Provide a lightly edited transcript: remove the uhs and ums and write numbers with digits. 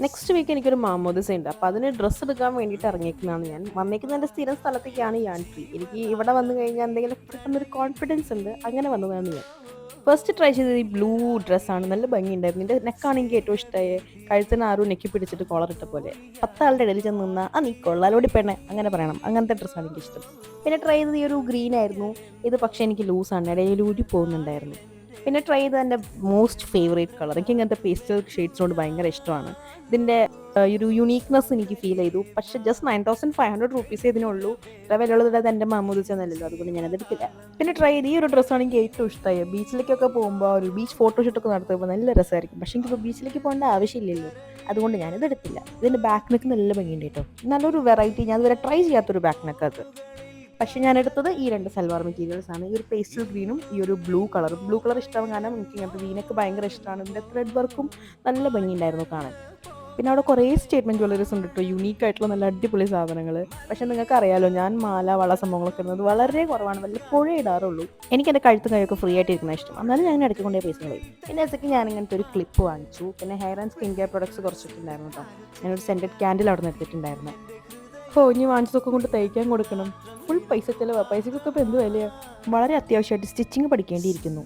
Next week എനിക്കൊരു മാമോദിസ ഉണ്ട്. അപ്പോൾ അതിന് ഡ്രസ്സ് എടുക്കാൻ വേണ്ടിയിട്ട് ഇറങ്ങിയേക്കുന്നതാണ് ഞാൻ. വന്നേക്കുന്ന എൻ്റെ സ്ഥിരം സ്ഥലത്തേക്കാണ് ഞാൻ ട്രീ. എനിക്ക് ഇവിടെ വന്നു കഴിഞ്ഞാൽ എന്തെങ്കിലും പെട്ടെന്നൊരു കോൺഫിഡൻസ് ഉണ്ട്. അങ്ങനെ വന്നതാണ് ഞാൻ. ഫസ്റ്റ് ട്രൈ ചെയ്തത് ഈ ബ്ലൂ ഡ്രസ്സാണ്. നല്ല ഭംഗിയുണ്ടായിരുന്നു. എൻ്റെ നെക്കാണ് എനിക്ക് ഏറ്റവും ഇഷ്ടമായി. കഴുത്തിന് ആരും നെക്കി പിടിച്ചിട്ട് കോളറിട്ട പോലെ. 10 ആളുടെ ഇടയിൽ ചെന്ന് നിന്നാൽ നീ കൊള്ളാലോടി പെണ്ണെ അങ്ങനെ പറയണം. അങ്ങനത്തെ ഡ്രസ്സാണ് എനിക്കിഷ്ടം. പിന്നെ ട്രൈ ചെയ്തത് ഈ ഒരു ഗ്രീൻ ആയിരുന്നു. ഇത് പക്ഷേ എനിക്ക് ലൂസാണ്. ഇടയിൽ ഊരി പോകുന്നുണ്ടായിരുന്നു. പിന്നെ ട്രൈ ചെയ്ത എൻ്റെ മോസ്റ്റ് ഫേവറേറ്റ് കളർ. എനിക്ക് ഇങ്ങനത്തെ പേസ്റ്റൽ ഷെയ്ഡ്സിനോട് ഭയങ്കര ഇഷ്ടമാണ്. ഇതിൻ്റെ ഒരു യുണീക്നെസ് എനിക്ക് ഫീൽ ചെയ്തു. പക്ഷേ ജസ്റ്റ് 9500 ഇതിനുള്ളൂ. ഇത്ര വിലയുള്ളത് എൻ്റെ മാമൂദിച്ചെന്നല്ലല്ലോ, അതുകൊണ്ട് ഞാനത് എടുക്കില്ല. പിന്നെ ട്രൈ ചെയ്ത് ഈ ഒരു ഡ്രസ്സാണ് എനിക്ക് ഏറ്റവും ഇഷ്ടമായി. ബീച്ചിലേക്കൊക്കെ പോകുമ്പോൾ ഒരു ബീച്ച് ഫോട്ടോഷൂട്ടൊക്കെ നടത്തുമ്പോൾ നല്ല രസമായിരിക്കും. പക്ഷേ എനിക്കിപ്പോൾ ബീച്ചിലേക്ക് പോകേണ്ട ആവശ്യമില്ലല്ലോ, അതുകൊണ്ട് ഞാനിത് എടുത്തില്ല. ഇതിൻ്റെ ബാക്ക് നെക്ക് നല്ല ഭംഗിയുണ്ട് കേട്ടോ. നല്ലൊരു വെറൈറ്റി, ഞാൻ ഇതുവരെ ട്രൈ ചെയ്യാത്തൊരു ബാക്ക് നെക്ക് അത്. പക്ഷെ ഞാൻ എടുത്തത് ഈ രണ്ട് സൽവാർ മെറ്റീരിയൽസ് ആണ്. ഈ ഒരു പേസ്റ്റൽ ഗ്രീനും ഈ ഒരു ബ്ലൂ കളറും. ബ്ലൂ കളർ ഇഷ്ടമാകും കാരണം എനിക്ക് ഇങ്ങനത്തെ വീനൊക്കെ ഭയങ്കര ഇഷ്ടമാണ്. ഇതിൻ്റെ ത്രെഡ് വർക്കും നല്ല ഭംഗിയുണ്ടായിരുന്നു കാണാൻ. പിന്നെ അവിടെ കുറേ സ്റ്റേറ്റ്മെൻറ്റ് ജ്വല്ലറീസ് ഉണ്ട് കേട്ടോ, യൂണീക്ക് ആയിട്ടുള്ള നല്ല അടിപൊളി സാധനങ്ങൾ. പക്ഷേ നിങ്ങൾക്ക് അറിയാലോ, ഞാൻ മാല വള സംഭവങ്ങളൊക്കെ ഇടുന്നത് വളരെ കുറവാണ്, വല്ലപ്പോഴേ ഇടാറുള്ളൂ. എനിക്ക് എൻ്റെ കഴുത്തും കൈയൊക്കെ ഫ്രീ ആയിട്ട് ഇരിക്കുന്ന ഇഷ്ടം. എന്നാലും ഞാൻ ഇടയ്ക്ക് കൊണ്ടേ പൈസ കളയും. പിന്നെ അതൊക്കെ ഞാൻ ഇങ്ങനത്തെ ഒരു ക്ലിപ്പ് വാങ്ങിച്ചു. പിന്നെ hair and skin care products കുറച്ചിട്ടുണ്ടായിരുന്നു കേട്ടോ. ഞാനൊരു സെൻറ്റഡ് ക്യാൻഡിൽ അവിടെ നിന്ന് എടുത്തിട്ടുണ്ടായിരുന്നു. അപ്പോൾ ഇനി വാങ്ങിച്ചതൊക്കെ കൊണ്ട് തയ്ക്കാൻ കൊടുക്കണം. ഫുൾ പൈസ ചിലവാണ്. പൈസക്കൊക്കെ ഇപ്പോൾ എന്ത് വിലയാണ്. വളരെ അത്യാവശ്യമായിട്ട് സ്റ്റിച്ചിങ് പഠിക്കേണ്ടിയിരിക്കുന്നു.